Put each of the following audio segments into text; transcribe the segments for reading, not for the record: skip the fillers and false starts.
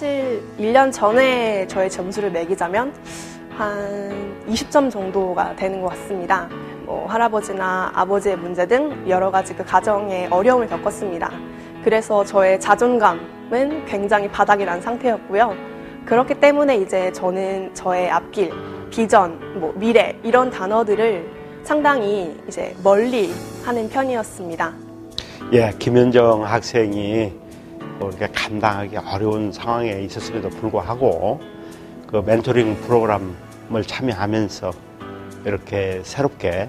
사실 1년 전에 저의 점수를 매기자면 한 20점 정도가 되는 것 같습니다. 할아버지나 아버지의 문제 등 여러 가지 그 가정에 어려움을 겪었습니다. 그래서 저의 자존감은 굉장히 바닥이 난 상태였고요. 그렇기 때문에 이제 저는 저의 앞길, 비전, 미래 이런 단어들을 상당히 이제 멀리 하는 편이었습니다. 예, 김현정 학생이 이렇게 감당하기 어려운 상황에 있었음에도 불구하고 그 멘토링 프로그램을 참여하면서 이렇게 새롭게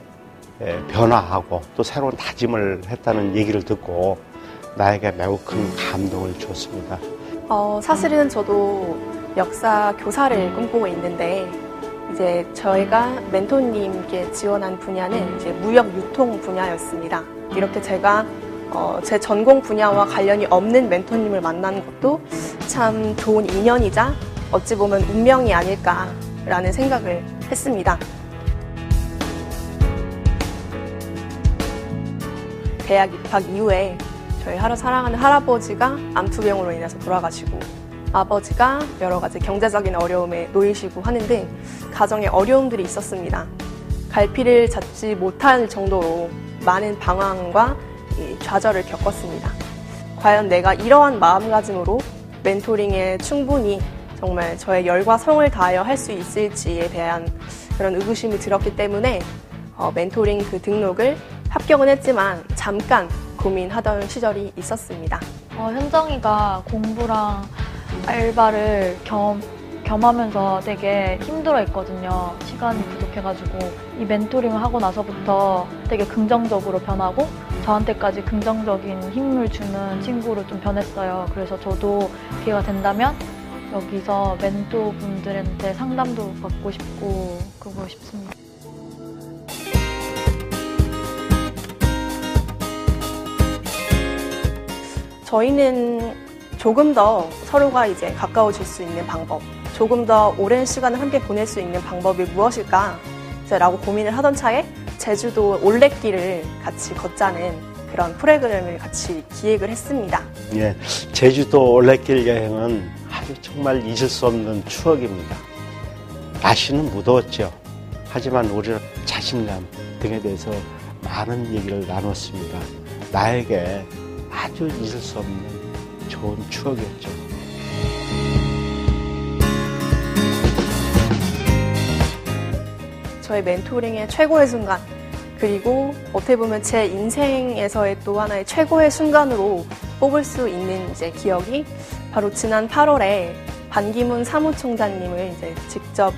변화하고 또 새로운 다짐을 했다는 얘기를 듣고 나에게 매우 큰 감동을 줬습니다. 사실은 저도 역사 교사를 꿈꾸고 있는데 이제 저희가 멘토님께 지원한 분야는 이제 무역 유통 분야였습니다. 이렇게 제가 제 전공 분야와 관련이 없는 멘토님을 만나는 것도 참 좋은 인연이자 어찌 보면 운명이 아닐까라는 생각을 했습니다. 대학 입학 이후에 저희 사랑하는 할아버지가 암투병으로 인해서 돌아가시고 아버지가 여러 가지 경제적인 어려움에 놓이시고 하는 등 가정에 어려움들이 있었습니다. 갈피를 잡지 못할 정도로 많은 방황과 좌절을 겪었습니다. 과연 내가 이러한 마음가짐으로 멘토링에 충분히 정말 저의 열과 성을 다하여 할 수 있을지에 대한 그런 의구심이 들었기 때문에 멘토링 그 등록을 합격은 했지만 잠깐 고민하던 시절이 있었습니다. 현정이가 공부랑 알바를 겸하면서 되게 힘들어했거든요. 시간이 부족해가지고 이 멘토링을 하고 나서부터 되게 긍정적으로 변하고 저한테까지 긍정적인 힘을 주는 친구로 좀 변했어요. 그래서 저도 기회가 된다면 여기서 멘토분들한테 상담도 받고 싶고 그러고 싶습니다. 저희는 조금 더 서로가 이제 가까워질 수 있는 방법, 조금 더 오랜 시간을 함께 보낼 수 있는 방법이 무엇일까? 라고 고민을 하던 차에 제주도 올레길을 같이 걷자는 그런 프로그램을 같이 기획을 했습니다. 예, 제주도 올레길 여행은 아주 정말 잊을 수 없는 추억입니다. 날씨는 무더웠죠. 하지만 우리 자신감 등에 대해서 많은 얘기를 나눴습니다. 나에게 아주 잊을 수 없는 좋은 추억이었죠. 저의 멘토링의 최고의 순간, 그리고 어떻게 보면 제 인생에서의 또 하나의 최고의 순간으로 뽑을 수 있는 이제 기억이 바로 지난 8월에 반기문 사무총장님을 이제 직접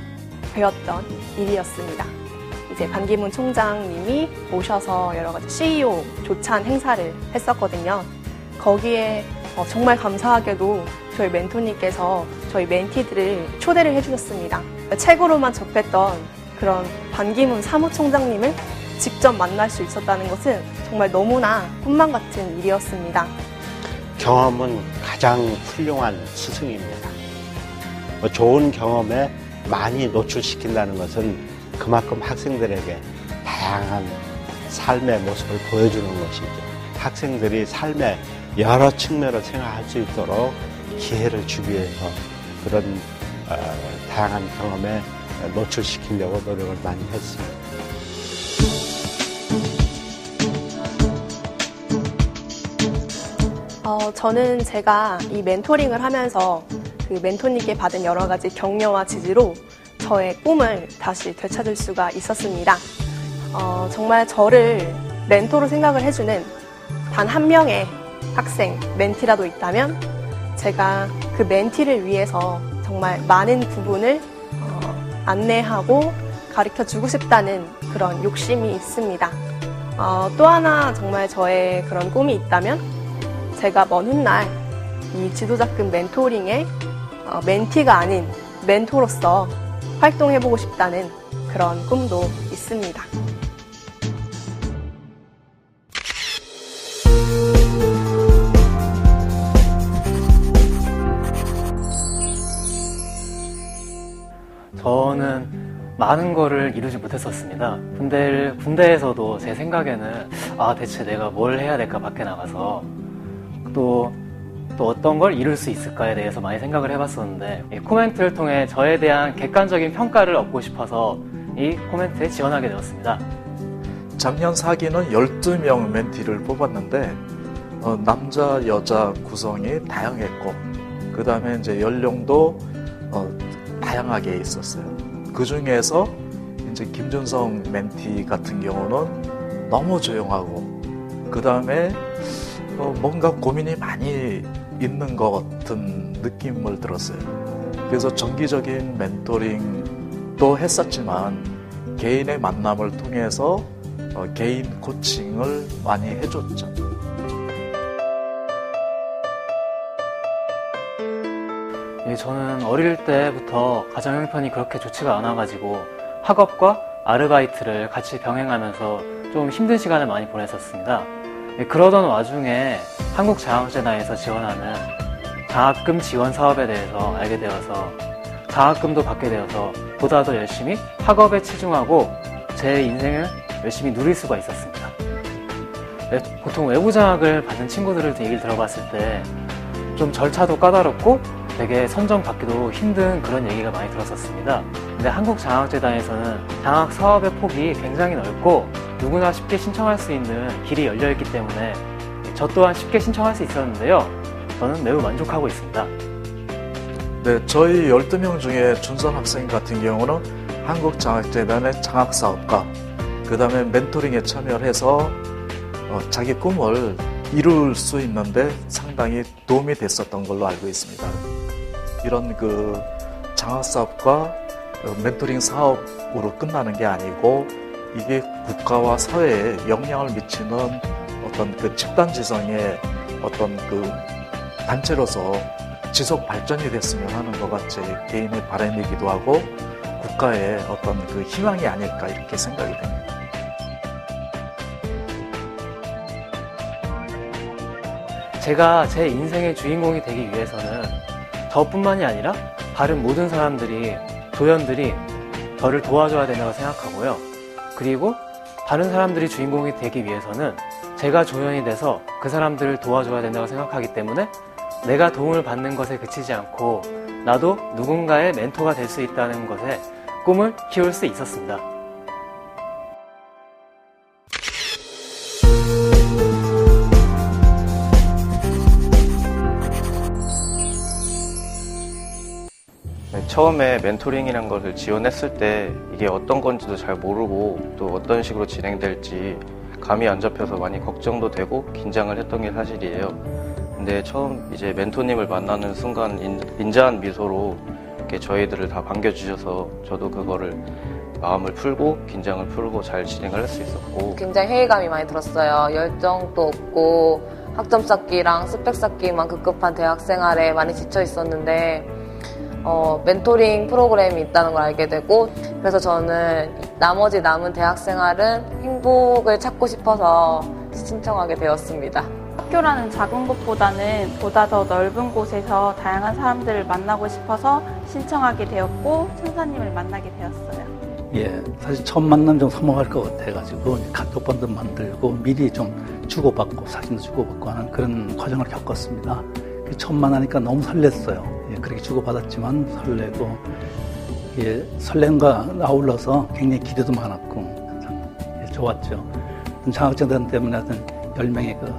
뵈었던 일이었습니다. 이제 반기문 총장님이 오셔서 여러 가지 CEO 조찬 행사를 했었거든요. 거기에 정말 감사하게도 저희 멘토님께서 저희 멘티들을 초대를 해주셨습니다. 책으로만 접했던 그런 반기문 사무총장님을 직접 만날 수 있었다는 것은 정말 너무나 꿈만 같은 일이었습니다. 경험은 가장 훌륭한 스승입니다. 좋은 경험에 많이 노출시킨다는 것은 그만큼 학생들에게 다양한 삶의 모습을 보여주는 것이죠. 학생들이 삶의 여러 측면을 생각할 수 있도록 기회를 주기 위해서 그런 다양한 경험에 노출시키려고 노력을 많이 했습니다. 저는 제가 이 멘토링을 하면서 그 멘토님께 받은 여러 가지 격려와 지지로 저의 꿈을 다시 되찾을 수가 있었습니다. 정말 저를 멘토로 생각을 해주는 단 한 명의 학생, 멘티라도 있다면 제가 그 멘티를 위해서 정말 많은 부분을 안내하고 가르쳐주고 싶다는 그런 욕심이 있습니다. 또 하나 정말 저의 그런 꿈이 있다면 제가 먼 훗날 이 지도자급 멘토링의 멘티가 아닌 멘토로서 활동해보고 싶다는 그런 꿈도 있습니다. 저는 많은 거를 이루지 못했었습니다. 군대에서도 제 생각에는 대체 내가 뭘 해야 될까 밖에 나가서 또 또 어떤 걸 이룰 수 있을까에 대해서 많이 생각을 해봤었는데 이 코멘트를 통해 저에 대한 객관적인 평가를 얻고 싶어서 이 코멘트에 지원하게 되었습니다. 작년 4기는 12명 멘티를 뽑았는데 남자, 여자 구성이 다양했고 그 다음에 이제 연령도 다양하게 있었어요. 그 중에서 이제 김준성 멘티 같은 경우는 너무 조용하고 그 다음에 뭔가 고민이 많이 있는 것 같은 느낌을 들었어요. 그래서 정기적인 멘토링도 했었지만 개인의 만남을 통해서 개인 코칭을 많이 해줬죠. 저는 어릴 때부터 가정 형편이 그렇게 좋지가 않아가지고 학업과 아르바이트를 같이 병행하면서 좀 힘든 시간을 많이 보냈었습니다. 그러던 와중에 한국장학재단에서 지원하는 장학금 지원 사업에 대해서 알게 되어서 장학금도 받게 되어서 보다 더 열심히 학업에 치중하고 제 인생을 열심히 누릴 수가 있었습니다. 보통 외부 장학을 받는 친구들을 얘기를 들어봤을 때 좀 절차도 까다롭고 되게 선정받기도 힘든 그런 얘기가 많이 들었었습니다. 근데 한국장학재단에서는 장학 사업의 폭이 굉장히 넓고 누구나 쉽게 신청할 수 있는 길이 열려있기 때문에 저 또한 쉽게 신청할 수 있었는데요. 저는 매우 만족하고 있습니다. 네, 저희 12명 중에 준선 학생 같은 경우는 한국장학재단의 장학사업가 그 다음에 멘토링에 참여를 해서 자기 꿈을 이룰 수 있는데 상당히 도움이 됐었던 걸로 알고 있습니다. 이런 그 장학사업과 멘토링 사업으로 끝나는 게 아니고 이게 국가와 사회에 영향을 미치는 어떤 그 집단지성의 어떤 그 단체로서 지속 발전이 됐으면 하는 것가 제 개인의 바람이기도 하고 국가의 어떤 그 희망이 아닐까 이렇게 생각이 됩니다. 제가 제 인생의 주인공이 되기 위해서는 저뿐만이 아니라 다른 모든 사람들이, 조연들이 저를 도와줘야 된다고 생각하고요. 그리고 다른 사람들이 주인공이 되기 위해서는 제가 조연이 돼서 그 사람들을 도와줘야 된다고 생각하기 때문에 내가 도움을 받는 것에 그치지 않고 나도 누군가의 멘토가 될 수 있다는 것에 꿈을 키울 수 있었습니다. 처음에 멘토링이라는 것을 지원했을 때 이게 어떤 건지도 잘 모르고 또 어떤 식으로 진행될지 감이 안 잡혀서 많이 걱정도 되고 긴장을 했던 게 사실이에요. 근데 처음 이제 멘토님을 만나는 순간 인자한 미소로 이렇게 저희들을 다 반겨주셔서 저도 그거를 마음을 풀고 긴장을 풀고 잘 진행을 할 수 있었고 굉장히 회의감이 많이 들었어요. 열정도 없고 학점 쌓기랑 스펙 쌓기만 급급한 대학생활에 많이 지쳐 있었는데 멘토링 프로그램이 있다는 걸 알게 되고 그래서 저는 나머지 남은 대학생활은 행복을 찾고 싶어서 신청하게 되었습니다. 학교라는 작은 곳보다는 보다 더 넓은 곳에서 다양한 사람들을 만나고 싶어서 신청하게 되었고 천사님을 만나게 되었어요. 예, 사실 처음 만나면 좀 서먹할 것 같아가지고 카톡번도 만들고 미리 좀 주고받고 사진도 주고받고 하는 그런 과정을 겪었습니다. 처음 만나니까 너무 설렜어요. 예, 그렇게 주고받았지만 설레고 예, 설렘과 아울러서 굉장히 기대도 많았고 예, 좋았죠. 장학재단 때문에 어떤 10명의 그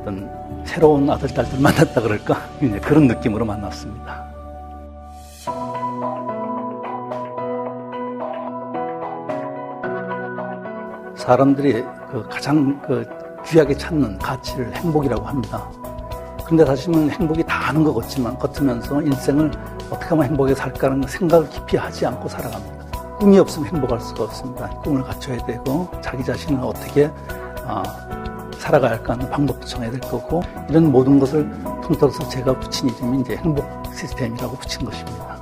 어떤 새로운 아들, 딸들 만났다 그럴까? 이제 그런 느낌으로 만났습니다. 사람들이 가장 귀하게 찾는 가치를 행복이라고 합니다. 그런데 사실은 행복이 다 아는 것 같으면서 인생을 어떻게 하면 행복하게 살까라는 생각을 깊이 하지 않고 살아갑니다. 꿈이 없으면 행복할 수가 없습니다. 꿈을 갖춰야 되고 자기 자신을 어떻게 살아가야 할까 하는 방법도 정해야 될 거고 이런 모든 것을 통틀어서 제가 붙인 이름이 이제 행복 시스템이라고 붙인 것입니다.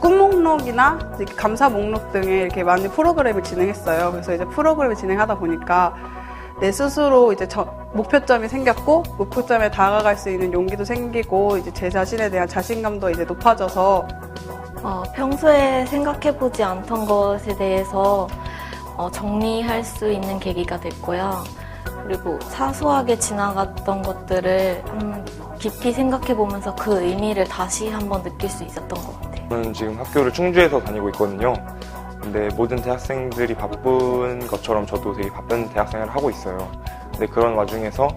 꿈 목록이나 감사 목록 등의 이렇게 많은 프로그램을 진행했어요. 그래서 이제 프로그램을 진행하다 보니까 내 스스로 이제 목표점이 생겼고 목표점에 다가갈 수 있는 용기도 생기고 이제 제 자신에 대한 자신감도 이제 높아져서 평소에 생각해보지 않던 것에 대해서 정리할 수 있는 계기가 됐고요. 그리고 사소하게 지나갔던 것들을 깊이 생각해보면서 그 의미를 다시 한번 느낄 수 있었던 것 같아요. 저는 지금 학교를 충주에서 다니고 있거든요. 근데 모든 대학생들이 바쁜 것처럼 저도 되게 바쁜 대학생활을 하고 있어요. 근데 그런 와중에서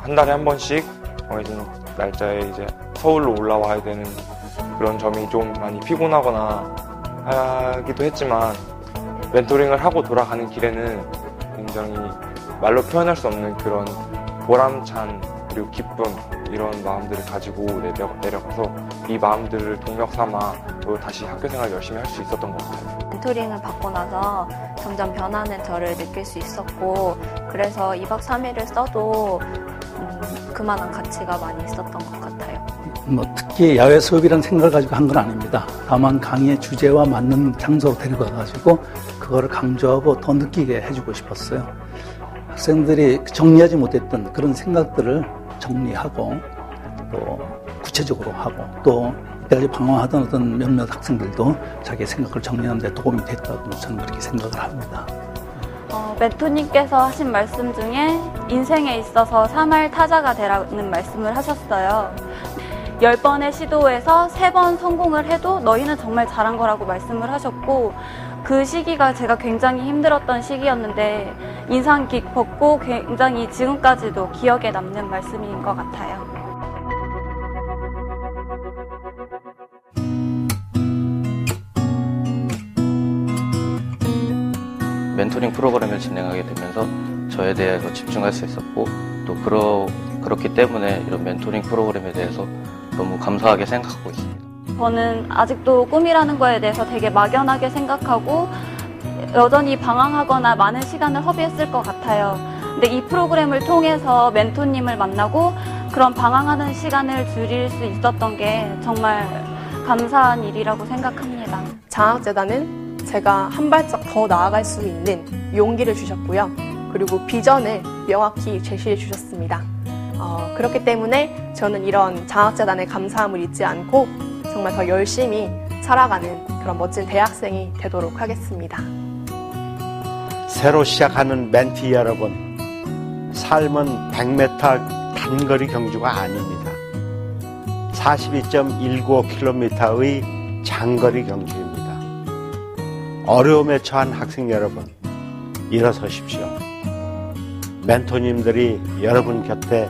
한 달에 한 번씩 정해진 날짜에 이제 서울로 올라와야 되는 그런 점이 좀 많이 피곤하거나 하기도 했지만, 멘토링을 하고 돌아가는 길에는 굉장히 말로 표현할 수 없는 그런 보람찬 그리고 기쁨, 이런 마음들을 가지고 내려가서 이 마음들을 동력 삼아 또 다시 학교생활 열심히 할 수 있었던 것 같아요. 멘토링을 받고 나서 점점 변하는 저를 느낄 수 있었고, 그래서 2박 3일을 써도 그만한 가치가 많이 있었던 것 같아요. 특히 야외 수업이라는 생각을 가지고 한 건 아닙니다. 다만 강의의 주제와 맞는 장소로 데려가가지고 그거를 강조하고 더 느끼게 해주고 싶었어요. 학생들이 정리하지 못했던 그런 생각들을 정리하고 또 구체적으로 하고, 또 이때까지 방황하던 어떤 몇몇 학생들도 자기의 생각을 정리하는 데 도움이 됐다고 저는 그렇게 생각을 합니다. 멘토님께서 하신 말씀 중에 인생에 있어서 3할 타자가 되라는 말씀을 하셨어요. 10번의 시도에서 3번 성공을 해도 너희는 정말 잘한 거라고 말씀을 하셨고, 그 시기가 제가 굉장히 힘들었던 시기였는데 인상 깊었고 굉장히 지금까지도 기억에 남는 말씀인 것 같아요. 멘토링 프로그램을 진행하게 되면서 저에 대해서 집중할 수 있었고, 또 그렇기 때문에 이런 멘토링 프로그램에 대해서 너무 감사하게 생각하고 있습니다. 저는 아직도 꿈이라는 거에 대해서 되게 막연하게 생각하고 여전히 방황하거나 많은 시간을 허비했을 것 같아요. 근데 이 프로그램을 통해서 멘토님을 만나고 그런 방황하는 시간을 줄일 수 있었던 게 정말 감사한 일이라고 생각합니다. 장학재단은 제가 한 발짝 더 나아갈 수 있는 용기를 주셨고요. 그리고 비전을 명확히 제시해 주셨습니다. 그렇기 때문에 저는 이런 장학재단의 감사함을 잊지 않고 정말 더 열심히 살아가는 그런 멋진 대학생이 되도록 하겠습니다. 새로 시작하는 멘티 여러분, 삶은 100m 단거리 경주가 아닙니다. 42.195km의 장거리 경주입니다. 어려움에 처한 학생 여러분, 일어서십시오. 멘토님들이 여러분 곁에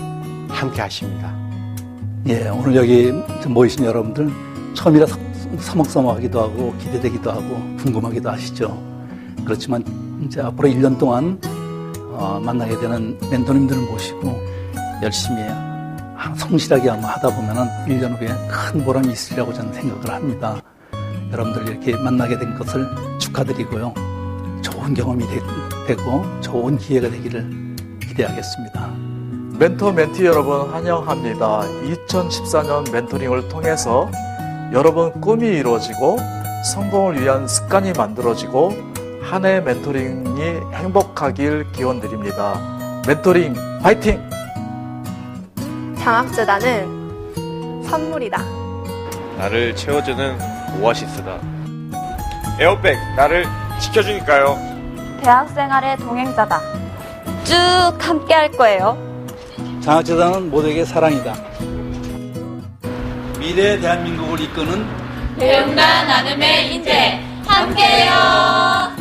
함께 하십니다. 예, 오늘 여기 모이신 여러분들 처음이라 서먹서먹하기도 하고 기대되기도 하고 궁금하기도 하시죠. 그렇지만 이제 앞으로 1년 동안 만나게 되는 멘토님들을 모시고 열심히 성실하게 하다 보면은 1년 후에 큰 보람이 있으리라고 저는 생각을 합니다. 여러분들 이렇게 만나게 된 것을 축하드리고요. 좋은 경험이 되고 좋은 기회가 되기를 기대하겠습니다. 멘토 멘티 여러분 환영합니다. 2014년 멘토링을 통해서 여러분 꿈이 이루어지고 성공을 위한 습관이 만들어지고 한 해 멘토링이 행복하길 기원드립니다. 멘토링 파이팅! 장학재단은 선물이다. 나를 채워주는 오아시스다. 에어백, 나를 지켜주니까요. 대학생활의 동행자다. 쭉 함께 할 거예요. 장학재단은 모두에게 사랑이다. 미래 대한민국을 이끄는 배움과 나눔의 인재 함께해요.